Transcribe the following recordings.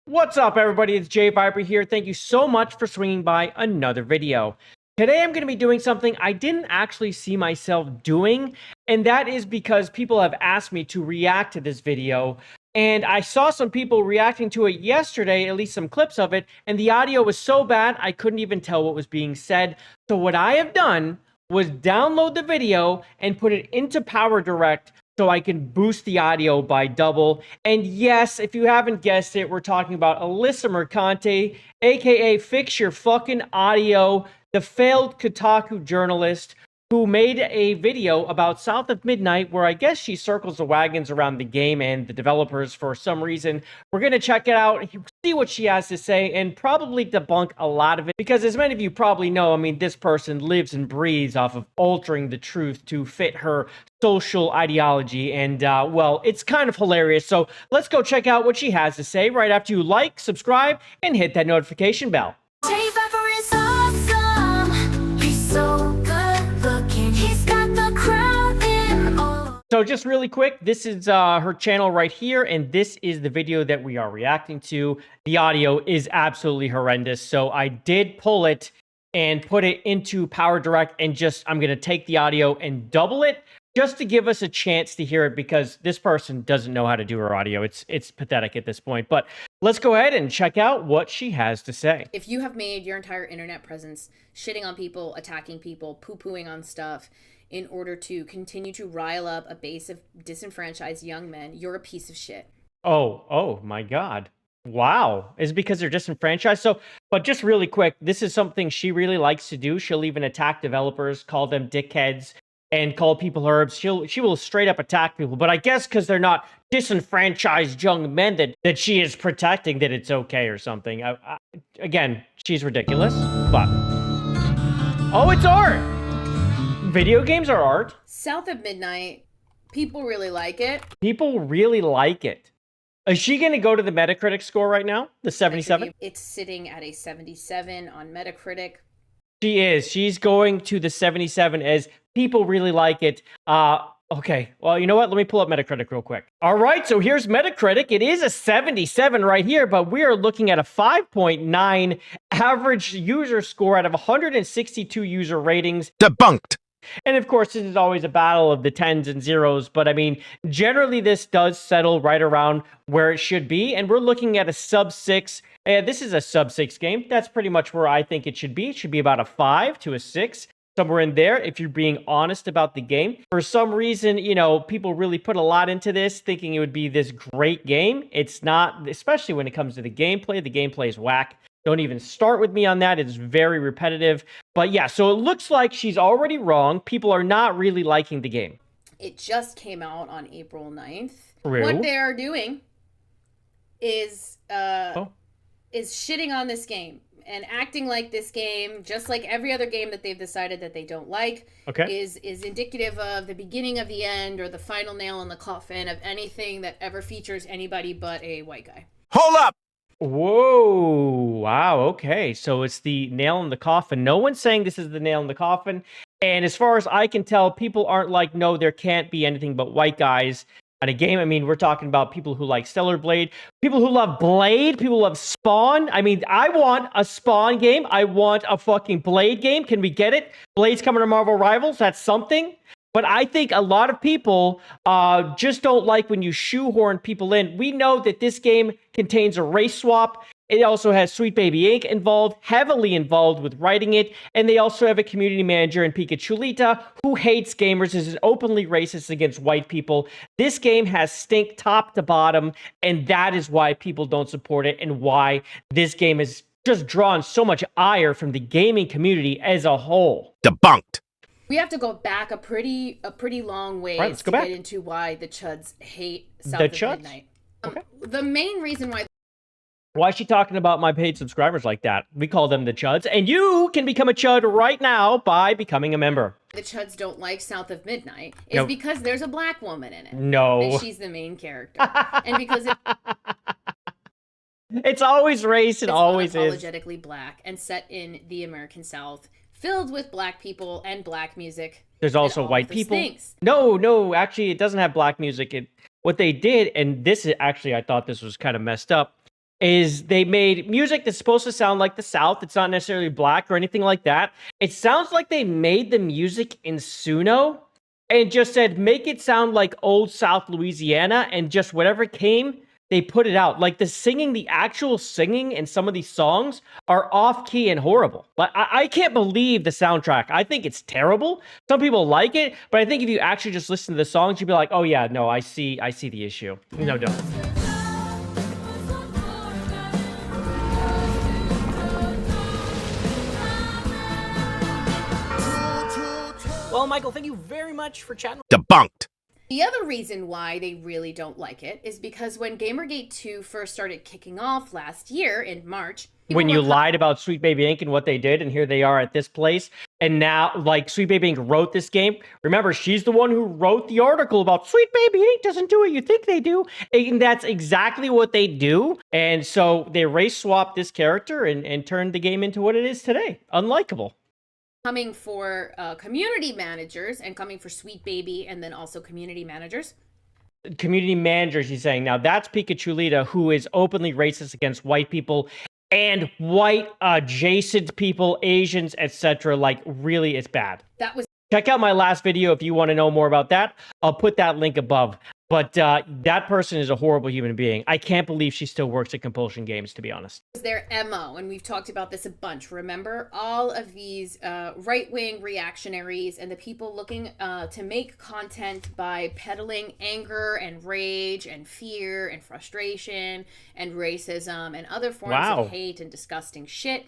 What's up, everybody? It's JayViper here. Thank you so much for swinging by another video. Today, I'm going to be doing something I didn't actually see myself doing, and that is because people have asked me to react to this video, and I saw some people reacting to it yesterday, at least some clips of it, and the audio was so bad, I couldn't even tell what was being said. So what I have done was download the video and put it into PowerDirect so I can boost the audio by double. And yes, if you haven't guessed it, we're talking about Alyssa Mercante, aka Fix Your Fucking Audio, the failed Kotaku journalist who made a video about South of Midnight where I guess she circles the wagons around the game and the developers for some reason. We're going to check it out, see what she has to say, and probably debunk a lot of it. Because as many of you probably know, I mean, this person lives and breathes off of altering the truth to fit her social ideology. And, well, it's kind of hilarious. So let's go check out what she has to say right after you like, subscribe, and hit that notification bell. JayViper is awesome. He's so good looking. He's got the crown in all. So just really quick, this is her channel right here, and this is the video that we are reacting to. The audio is absolutely horrendous, so I did pull it and put it into PowerDirect, and I'm going to take the audio and double it just to give us a chance to hear it, because this person doesn't know how to do her audio. It's pathetic at this point, but let's go ahead and check out what she has to say. If you have made your entire internet presence shitting on people, attacking people, poo-pooing on stuff in order to continue to rile up a base of disenfranchised young men, you're a piece of shit. Oh my God. Wow. Is it because they're disenfranchised? So, but just really quick, this is something she really likes to do. She'll even attack developers, call them dickheads, and call people herbs. She will straight up attack people. But I guess because they're not disenfranchised young men that she is protecting, that it's okay or something. Again, she's ridiculous. But oh, it's art. Video games are art. South of Midnight, people really like it. People really like it. Is she going to go to the Metacritic score right now? The 77? It's sitting at a 77 on Metacritic. She is. She's going to the 77 as people really like it. Okay. Well, you know what? Let me pull up Metacritic real quick. All right. So here's Metacritic. It is a 77 right here, but we are looking at a 5.9 average user score out of 162 user ratings. Debunked. And of course, this is always a battle of the tens and zeros, but I mean, generally this does settle right around where it should be, and we're looking at a sub 6. This is a sub 6 game. That's pretty much where I think it should be. It should be about a 5 to a 6, somewhere in there, if you're being honest about the game. For some reason, you know, people really put a lot into this, thinking it would be this great game. It's not, especially when it comes to the gameplay. The gameplay is whack. Don't even start with me on that. It's very repetitive. But yeah, so it looks like she's already wrong. People are not really liking the game. It just came out on April 9th. True. What they are doing is shitting on this game and acting like this game, just like every other game that they've decided that they don't like, is indicative of the beginning of the end or the final nail in the coffin of anything that ever features anybody but a white guy. Hold up. Whoa, wow, okay. So it's the nail in the coffin. No one's saying this is the nail in the coffin. And as far as I can tell, people aren't like, no, there can't be anything but white guys on a game. I mean, we're talking about people who like Stellar Blade, people who love Blade, people who love Spawn. I mean, I want a Spawn game. I want a fucking Blade game. Can we get it? Blade's coming to Marvel Rivals. That's something. But I think a lot of people just don't like when you shoehorn people in. We know that this game contains a race swap. It also has Sweet Baby Inc. involved, heavily involved with writing it. And they also have a community manager in Pikachulita who hates gamers, is openly racist against white people. This game has stink top to bottom, and that is why people don't support it and why this game has just drawn so much ire from the gaming community as a whole. Debunked. We have to go back a pretty long ways to get into why the Chuds hate South of Midnight. The main reason why is she talking about my paid subscribers like that? We call them the Chuds, and you can become a Chud right now by becoming a member. The Chuds don't like South of Midnight is because there's a black woman in it. No. And she's the main character. And because it's always race, it always is. Unapologetically black and set in the American South, filled with black people and black music. There's also white people. No, actually, it doesn't have black music. What they did, and this is actually, I thought this was kind of messed up. is they made music that's supposed to sound like the South. It's not necessarily black or anything like that. It sounds like they made the music in Suno and just said, make it sound like old South Louisiana, and just whatever came, they put it out. Like the singing, the actual singing in some of these songs are off key and horrible. Like I can't believe the soundtrack. I think it's terrible. Some people like it, but I think if you actually just listen to the songs, you'd be like, oh yeah, no, I see the issue. No, don't. Well, Michael, thank you very much for chatting. Debunked. The other reason why they really don't like it is because when Gamergate 2 first started kicking off last year in March, when you lied about Sweet Baby Inc. and what they did, and here they are at this place, and now, like, Sweet Baby Inc. wrote this game. Remember, she's the one who wrote the article about Sweet Baby Inc. doesn't do what you think they do, and that's exactly what they do. And so they race swapped this character and turned the game into what it is today. Unlikable. Coming for community managers and coming for Sweet Baby, and then also community managers. Community managers, he's saying. Now, that's Pikachulita, who is openly racist against white people and white adjacent people, Asians, etc. Like, really, it's bad. That was. Check out my last video if you want to know more about that. I'll put that link above. But that person is a horrible human being. I can't believe she still works at Compulsion Games, to be honest. Their MO, and we've talked about this a bunch. Remember, all of these right-wing reactionaries and the people looking to make content by peddling anger and rage and fear and frustration and racism and other forms of hate and disgusting shit.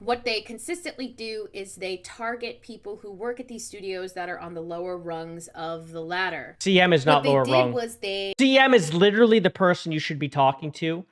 What they consistently do is they target people who work at these studios that are on the lower rungs of the ladder. CM is not lower rung. CM is literally the person you should be talking to.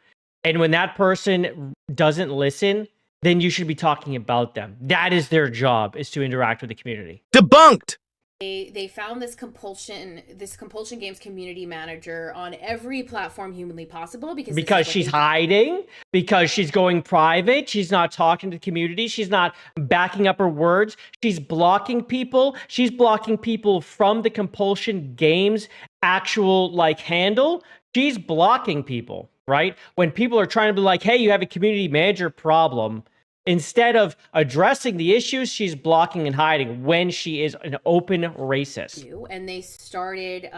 And when that person doesn't listen, then you should be talking about them. That is their job, is to interact with the community. Debunked! They found this Compulsion Games community manager on every platform humanly possible because she's hiding, because she's going private, she's not talking to the community, she's not backing up her words, she's blocking people, she's blocking people from the Compulsion Games actual like handle. She's blocking people, right? When people are trying to be like, hey, you have a community manager problem, instead of addressing the issues, she's blocking and hiding when she is an open racist. And they started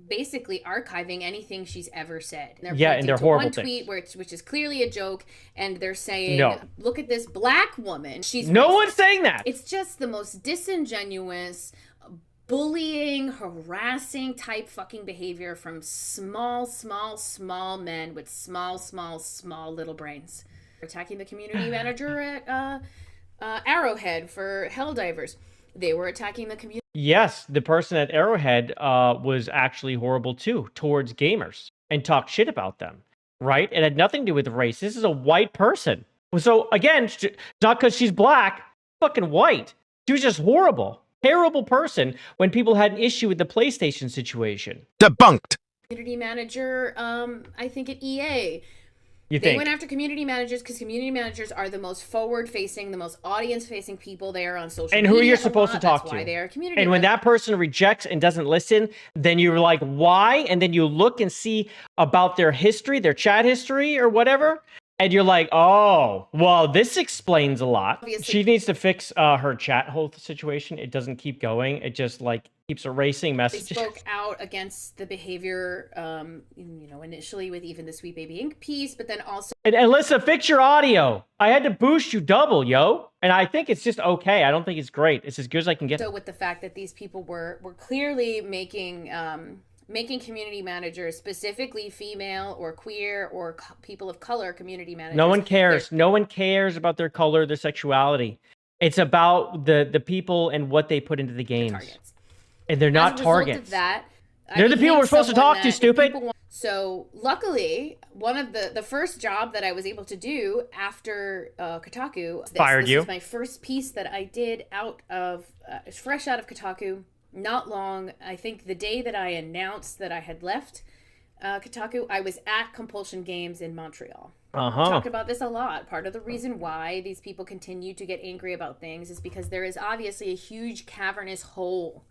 basically archiving anything she's ever said. And they're horrible things. Which is clearly a joke, and they're saying, look at this black woman. She's no racist. One's saying that. It's just the most disingenuous, bullying, harassing type fucking behavior from small men with small little brains. Attacking the community manager at Arrowhead for Helldivers. They were attacking the community. Yes, the person at Arrowhead was actually horrible too towards gamers and talked shit about them, right? It had nothing to do with race. This is a white person. So again, not because she's black, fucking white. She was just horrible. Terrible person when people had an issue with the PlayStation situation. Debunked. Community manager, I think at EA. They went after community managers because community managers are the most forward-facing, the most audience-facing people there on social media. And who you're supposed to talk to. That's why they are community And when that person rejects and doesn't listen, then you're like, why? And then you look and see about their history, their chat history or whatever. And you're like, oh, well, this explains a lot. Obviously, she needs to fix her chat whole situation. It doesn't keep going. It just like keeps erasing messages. They spoke out against the behavior, initially with even the Sweet Baby Inc. piece, but then also. And Alyssa, fix your audio. I had to boost you double, yo. And I think it's just okay. I don't think it's great. It's as good as I can get. So with the fact that these people were clearly making community managers, specifically female or queer or people of color community managers. No one cares. No one cares about their color, their sexuality. It's about the people and what they put into the games. Targets. And they're not targets. They're the people we're supposed to talk to, stupid. So luckily, one of the first job that I was able to do after Kotaku. Fired you. This was my first piece that I did fresh out of Kotaku. Not long, I think the day that I announced that I had left Kotaku, I was at Compulsion Games in Montreal. Talk about this a lot. Part of the reason why these people continue to get angry about things is because there is obviously a huge cavernous hole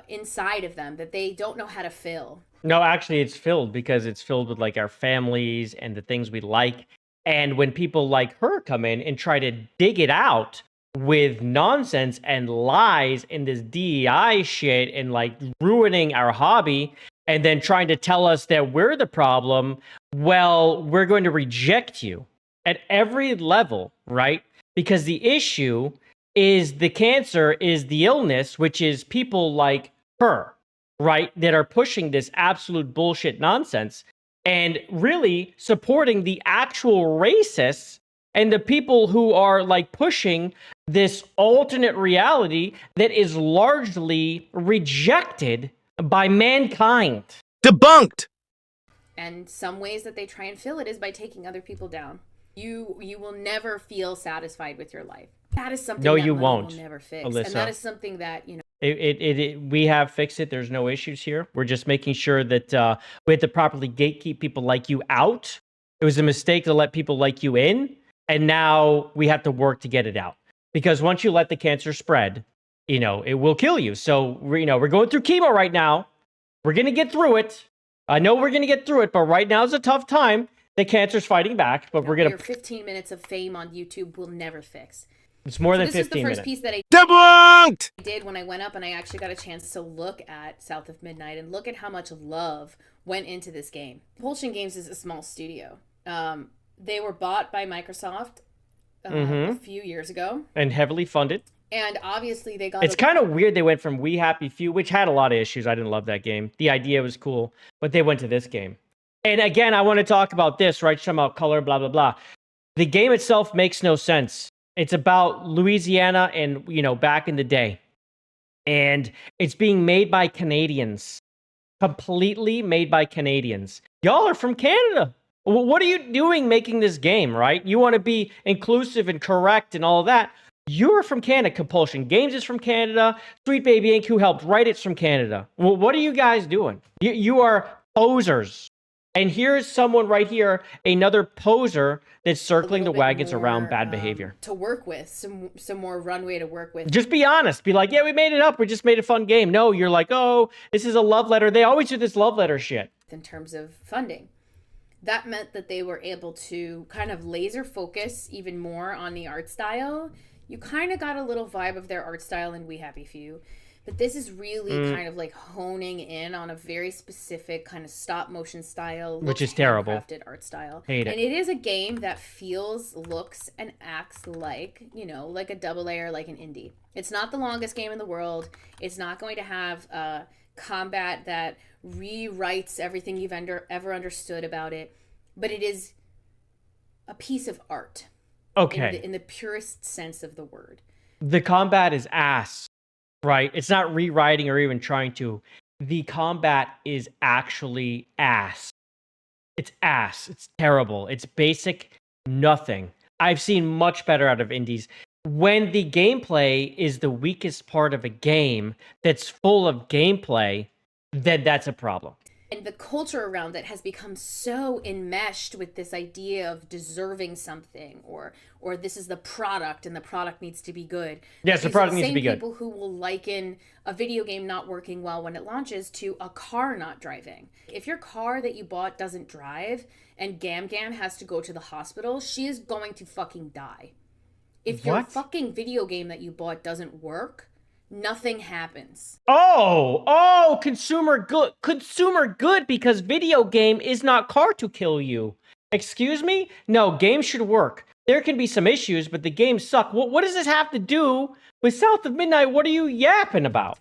inside of them that they don't know how to fill. No, actually, it's filled because it's filled with like our families and the things we like. And when people like her come in and try to dig it out with nonsense and lies in this DEI shit and like ruining our hobby and then trying to tell us that we're the problem, well, we're going to reject you at every level, right? Because the issue is the cancer is the illness, which is people like her, right? That are pushing this absolute bullshit nonsense and really supporting the actual racists and the people who are like pushing this alternate reality that is largely rejected by mankind. Debunked! And some ways that they try and fill it is by taking other people down. You will never feel satisfied with your life. That is something that you money won't, will never fix. Alyssa. And that is something that, you know, we have fixed it. There's no issues here. We're just making sure that we have to properly gatekeep people like you out. It was a mistake to let people like you in, and now we have to work to get it out. Because once you let the cancer spread, you know, it will kill you. So, we're going through chemo right now. We're going to get through it. I know we're going to get through it, but right now is a tough time. The cancer's fighting back, but we're going to... Your 15 minutes of fame on YouTube will never fix. It's more than 15 minutes. This is the first piece that I Debunked! did when I went up and I actually got a chance to look at South of Midnight and look at how much love went into this game. Propulsion Games is a small studio. They were bought by Microsoft a few years ago. And heavily funded. And obviously they got... It's kind of weird they went from We Happy Few, which had a lot of issues. I didn't love that game. The idea was cool, but they went to this game. And again, I want to talk about this, right? Talking about color, blah, blah, blah. The game itself makes no sense. It's about Louisiana and, back in the day. And it's being made by Canadians. Completely made by Canadians. Y'all are from Canada. What are you doing making this game, right? You want to be inclusive and correct and all that. You're from Canada. Compulsion Games is from Canada. Sweet Baby Inc., who helped write it's from Canada. Well, what are you guys doing? You are posers. And here's someone right here, another poser that's circling the wagons around bad behavior. To work with, some more runway to work with. Just be honest. Be like, yeah, we made it up. We just made a fun game. No, you're like, oh, this is a love letter. They always do this love letter shit. In terms of funding. That meant that they were able to kind of laser focus even more on the art style. You kind of got a little vibe of their art style in We Happy Few. But this is really kind of like honing in on a very specific kind of stop motion style, which is terrible. Crafted art style. Hate it. And it is a game that feels, looks, and acts like, like a double A or like an indie. It's not the longest game in the world. It's not going to have combat that rewrites everything you've ever understood about it. But it is a piece of art. Okay. In the purest sense of the word. The combat is ass. Right? It's not rewriting or even trying to. The combat is actually ass. It's ass. It's terrible. It's basic nothing. I've seen much better out of indies. When the gameplay is the weakest part of a game that's full of gameplay, then that's a problem. And the culture around it has become so enmeshed with this idea of deserving something, or this is the product and the product needs to be good. Yes, the product needs to be good. People who will liken a video game not working well when it launches to a car not driving. If your car that you bought doesn't drive and Gam Gam has to go to the hospital, she is going to fucking die. If your fucking video game that you bought doesn't work, nothing happens. Oh, consumer good because video game is not car to kill you. Excuse me? No, games should work. There can be some issues, but the games suck. What does this have to do with South of Midnight? What are you yapping about?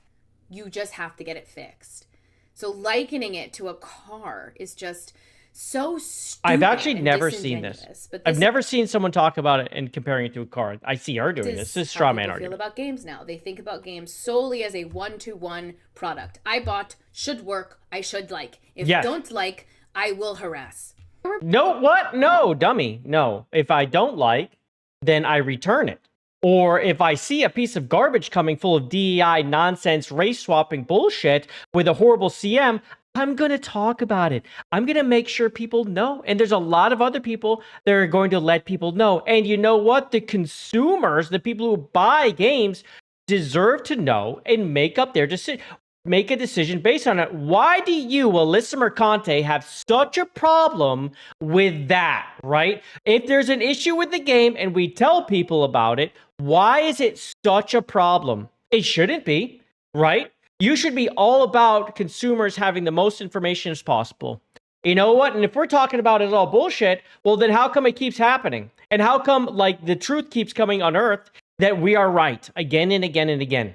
You just have to get it fixed. So likening it to a car is just so stupid. I've actually never seen this. I've never seen someone talk about it and comparing it to a car. I see her doing this. This is straw man argument. Feel about games now. They think about games solely as a one-to-one product. I bought, should work, I should like. If don't like, I will harass. No, what? No, dummy. No. If I don't like, then I return it. Or if I see a piece of garbage coming full of DEI nonsense, race swapping bullshit with a horrible CM, I'm going to talk about it. I'm going to make sure people know. And there's a lot of other people that are going to let people know. And you know what? The consumers, the people who buy games, deserve to know and make up their decision. Make a decision based on it. Why do you, Alyssa Mercante, have such a problem with that, right? If there's an issue with the game and we tell people about it, why is it such a problem? It shouldn't be, right? You should be all about consumers having the most information as possible. You know what? And if we're talking about it all bullshit, well, then how come it keeps happening? And how come, like, the truth keeps coming unearthed that we are right again and again and again?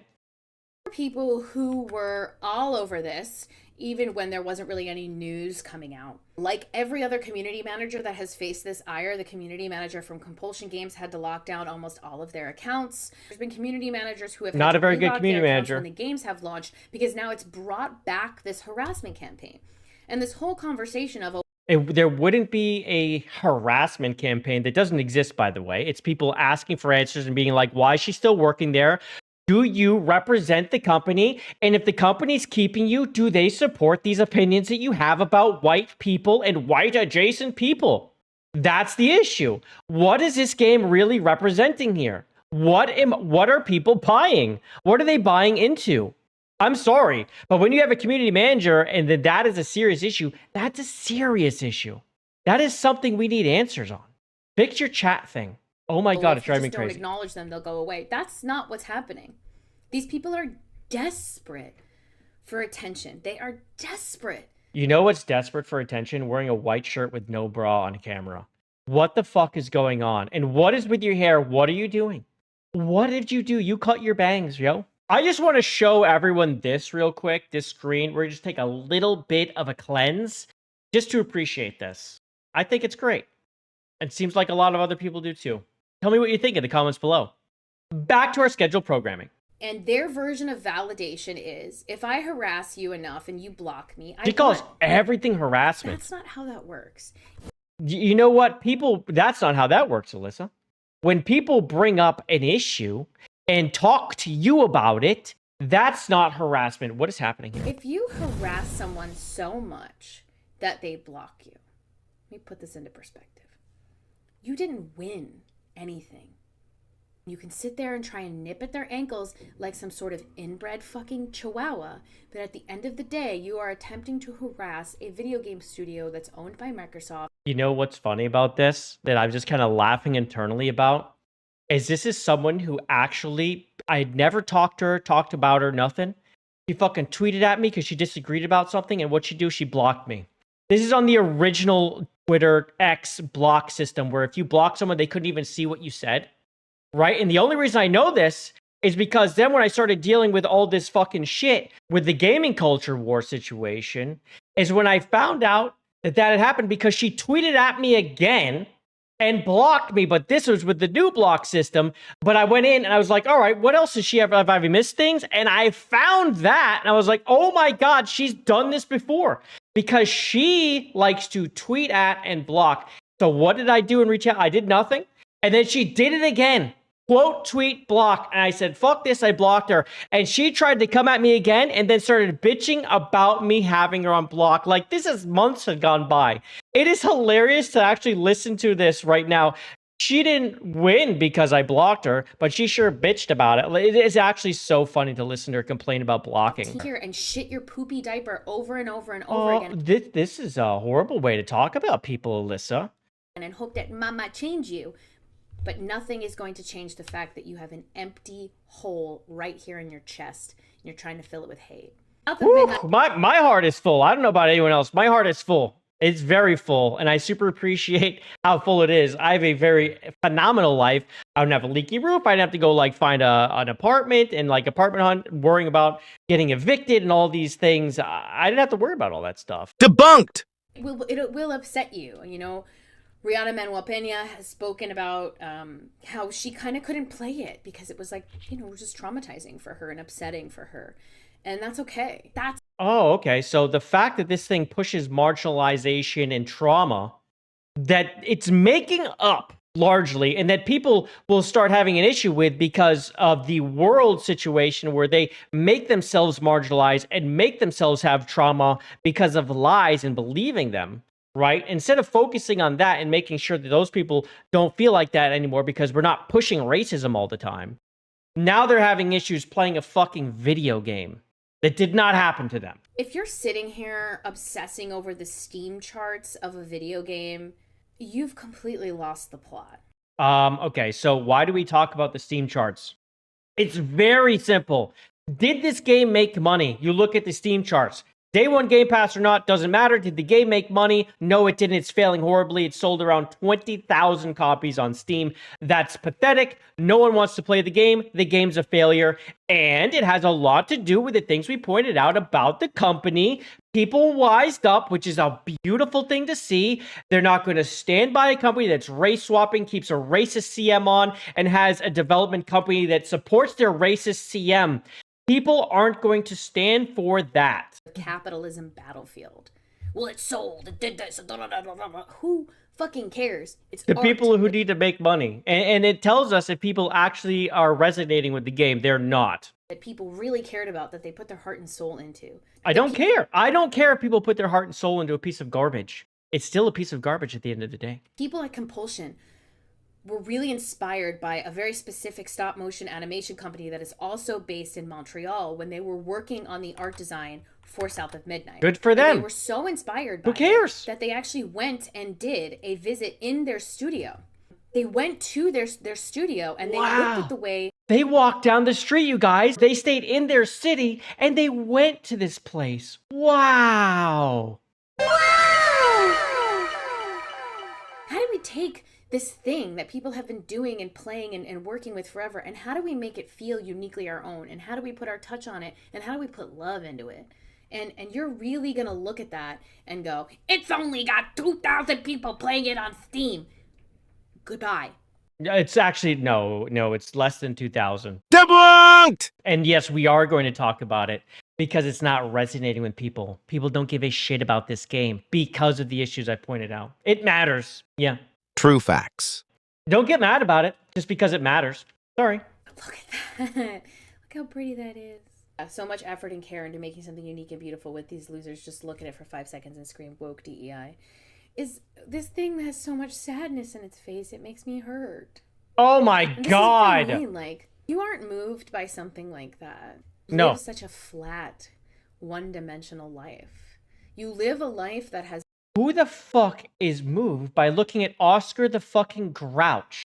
People who were all over this, even when there wasn't really any news coming out. Like every other community manager that has faced this ire, the community manager from Compulsion Games had to lock down almost all of their accounts. There's been community managers who have not a very good community manager when the games have launched, because now it's brought back this harassment campaign. And this whole conversation of there wouldn't be a harassment campaign that doesn't exist, by the way. It's people asking for answers and being like, why is she still working there? Do you represent the company? And if the company's keeping you, do they support these opinions that you have about white people and white adjacent people? That's the issue. What is this game really representing here? What are people buying? What are they buying into? I'm sorry, but when you have a community manager and then that is a serious issue, that's a serious issue. That is something we need answers on. Fix your chat thing. Oh my God, it's driving me crazy. Don't acknowledge them, they'll go away. That's not what's happening. These people are desperate for attention. They are desperate. You know what's desperate for attention? Wearing a white shirt with no bra on camera. What the fuck is going on? And what is with your hair? What are you doing? What did you do? You cut your bangs, yo. I just want to show everyone this real quick, this screen. We're just take a little bit of a cleanse just to appreciate this. I think it's great. It seems like a lot of other people do too. Tell me what you think in the comments below. Back to our scheduled programming. And their version of validation is, if I harass you enough and you block me, she calls everything harassment. That's not how that works. You know what? That's not how that works, Alyssa. When people bring up an issue and talk to you about it, that's not harassment. What is happening here? If you harass someone so much that they block you, let me put this into perspective. You didn't win anything. You can sit there and try and nip at their ankles like some sort of inbred fucking chihuahua, but at the end of the day, you are attempting to harass a video game studio that's owned by Microsoft. You know what's funny about this, that I'm just kind of laughing internally about, is this is someone who actually, I'd never talked about her, nothing. She fucking tweeted at me because she disagreed about something, and what'd she do? She blocked me. This is on the original Twitter X block system, where if you block someone, they couldn't even see what you said. Right? And the only reason I know this is because then when I started dealing with all this fucking shit with the gaming culture war situation, is when I found out that had happened, because she tweeted at me again and blocked me. But this was with the new block system. But I went in and I was like, all right, what else does she have? Have I missed things? And I found that. And I was like, oh my God, she's done this before. Because she likes to tweet at and block. So what did I do in retail? I did nothing. And then she did it again. Quote, tweet, block. And I said, fuck this. I blocked her. And she tried to come at me again and then started bitching about me having her on block. Like, this is months had gone by. It is hilarious to actually listen to this right now. She didn't win because I blocked her, but she sure bitched about it. It is actually so funny to listen to her complain about blocking. Here and shit your poopy diaper over and over and over again. This is a horrible way to talk about people, Alyssa. And hope that mama change you. But nothing is going to change the fact that you have an empty hole right here in your chest. And you're trying to fill it with hate. My heart is full. I don't know about anyone else. My heart is full. It's very full. And I super appreciate how full it is. I have a very phenomenal life. I don't have a leaky roof. I didn't have to go like find an apartment and like apartment hunt, worrying about getting evicted and all these things. I didn't have to worry about all that stuff. Debunked! It will upset you, you know. Rihanna Manuel Pena has spoken about how she kind of couldn't play it because it was like, you know, just traumatizing for her and upsetting for her. And that's okay. Oh, okay. So the fact that this thing pushes marginalization and trauma, that it's making up largely, and that people will start having an issue with because of the world situation where they make themselves marginalized and make themselves have trauma because of lies and believing them. Right? Instead of focusing on that and making sure that those people don't feel like that anymore, because we're not pushing racism all the time. Now they're having issues playing a fucking video game that did not happen to them. If you're sitting here obsessing over the Steam charts of a video game, you've completely lost the plot. Okay, so why do we talk about the Steam charts? It's very simple. Did this game make money? You look at the Steam charts. Day one Game Pass or not, doesn't matter. Did the game make money? No, it didn't. It's failing horribly. It sold around 20,000 copies on Steam. That's pathetic. No one wants to play the game. The game's a failure. And it has a lot to do with the things we pointed out about the company. People wised up, which is a beautiful thing to see. They're not going to stand by a company that's race swapping, keeps a racist CM on, and has a development company that supports their racist CM. People aren't going to stand for that. Capitalism battlefield. Well, it sold. It did this. Who fucking cares? It's the art. People who need to make money. And it tells us if people actually are resonating with the game. They're not. That people really cared about, that they put their heart and soul into. I don't care. I don't care if people put their heart and soul into a piece of garbage. It's still a piece of garbage at the end of the day. People at Compulsion were really inspired by a very specific stop motion animation company that is also based in Montreal when they were working on the art design for South of Midnight. Good for them. And they were so inspired by Who cares? it that they actually went and did a visit in their studio. They went to their studio and they looked at the way... They walked down the street, you guys. They stayed in their city and they went to this place. Wow. How do we take this thing that people have been doing and playing and working with forever, and how do we make it feel uniquely our own, and how do we put our touch on it, and how do we put love into it? And you're really gonna look at that and go, it's only got 2,000 people playing it on Steam. Goodbye. It's actually, no, it's less than 2,000. Debunked! And yes, we are going to talk about it because it's not resonating with people. People don't give a shit about this game because of the issues I pointed out. It matters. Yeah. True facts. Don't get mad about it just because it matters. Sorry. Look at that. Look how pretty that is. So much effort and care into making something unique and beautiful with these losers just look at it for 5 seconds and scream woke DEI. Is this thing that has so much sadness in its face, it makes me hurt. Oh my And God. this is what I mean. Like, you aren't moved by something like that. You No. live such a flat, one-dimensional life. You live a life that has... Who the fuck is moved by looking at Oscar the fucking Grouch?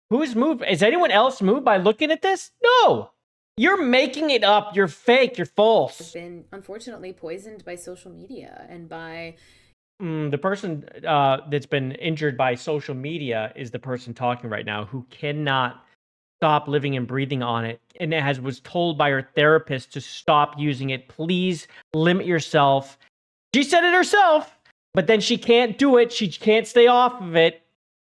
Who is moved? Is anyone else moved by looking at this? No. You're making it up. You're fake. You're false. been unfortunately poisoned by social media and by... The person that's been injured by social media is the person talking right now who cannot stop living and breathing on it, and was told by her therapist to stop using it. Please limit yourself. She said it herself, but then she can't do it. She can't stay off of it.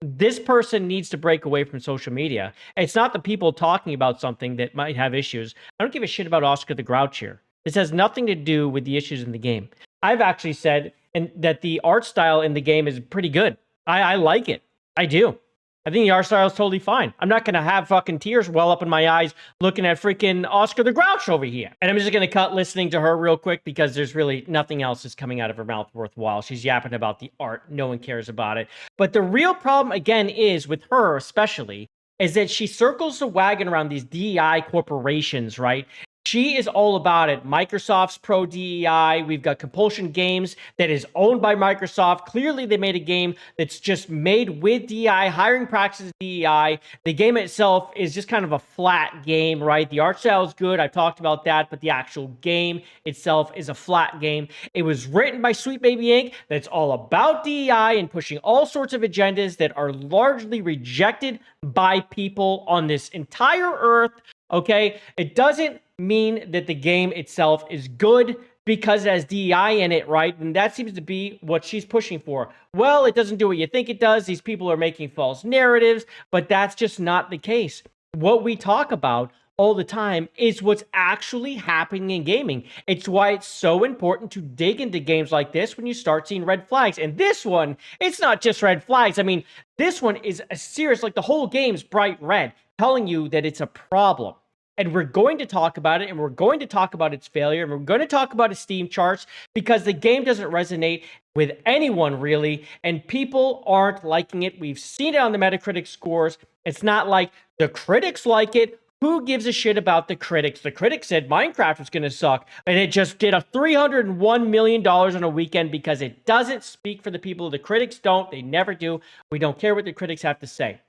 This person needs to break away from social media. It's not the people talking about something that might have issues. I don't give a shit about Oscar the Grouch here. This has nothing to do with the issues in the game. I've actually said that the art style in the game is pretty good. I like it. I do. I think the art style is totally fine. I'm not going to have fucking tears well up in my eyes looking at freaking Oscar the Grouch over here. And I'm just going to cut listening to her real quick because there's really nothing else that's coming out of her mouth worthwhile. She's yapping about the art. No one cares about it. But the real problem, again, is with her especially, is that she circles the wagon around these DEI corporations, right? She is all about it. Microsoft's pro DEI. We've got Compulsion Games that is owned by Microsoft. Clearly, they made a game that's just made with DEI, hiring practices DEI. The game itself is just kind of a flat game, right? The art style is good. I've talked about that, but the actual game itself is a flat game. It was written by Sweet Baby Inc. That's all about DEI and pushing all sorts of agendas that are largely rejected by people on this entire earth. Okay, it doesn't mean that the game itself is good because it has DEI in it, right? And that seems to be what she's pushing for. Well, it doesn't do what you think it does. These people are making false narratives, but that's just not the case. What we talk about all the time is what's actually happening in gaming. It's why it's so important to dig into games like this when you start seeing red flags. And this one, it's not just red flags. I mean, this one is a serious, like the whole game's bright red, telling you that it's a problem. And we're going to talk about it, and we're going to talk about its failure, and we're going to talk about its Steam charts because the game doesn't resonate with anyone really, and people aren't liking it. We've seen it on the Metacritic scores. It's not like the critics like it. Who gives a shit about the critics? The critics said Minecraft was going to suck, and it just did a $301 million on a weekend because it doesn't speak for the people. The critics don't. They never do. We don't care what the critics have to say.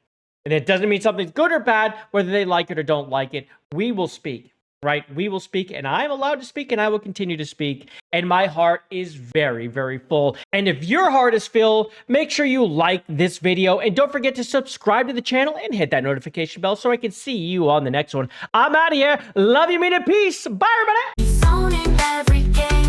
And it doesn't mean something's good or bad, whether they like it or don't like it. We will speak, right? We will speak, and I'm allowed to speak, and I will continue to speak. And my heart is very, very full. And if your heart is filled, make sure you like this video. And don't forget to subscribe to the channel and hit that notification bell so I can see you on the next one. I'm out of here. Love you, mean it. Peace. Bye, everybody. He's owning every game.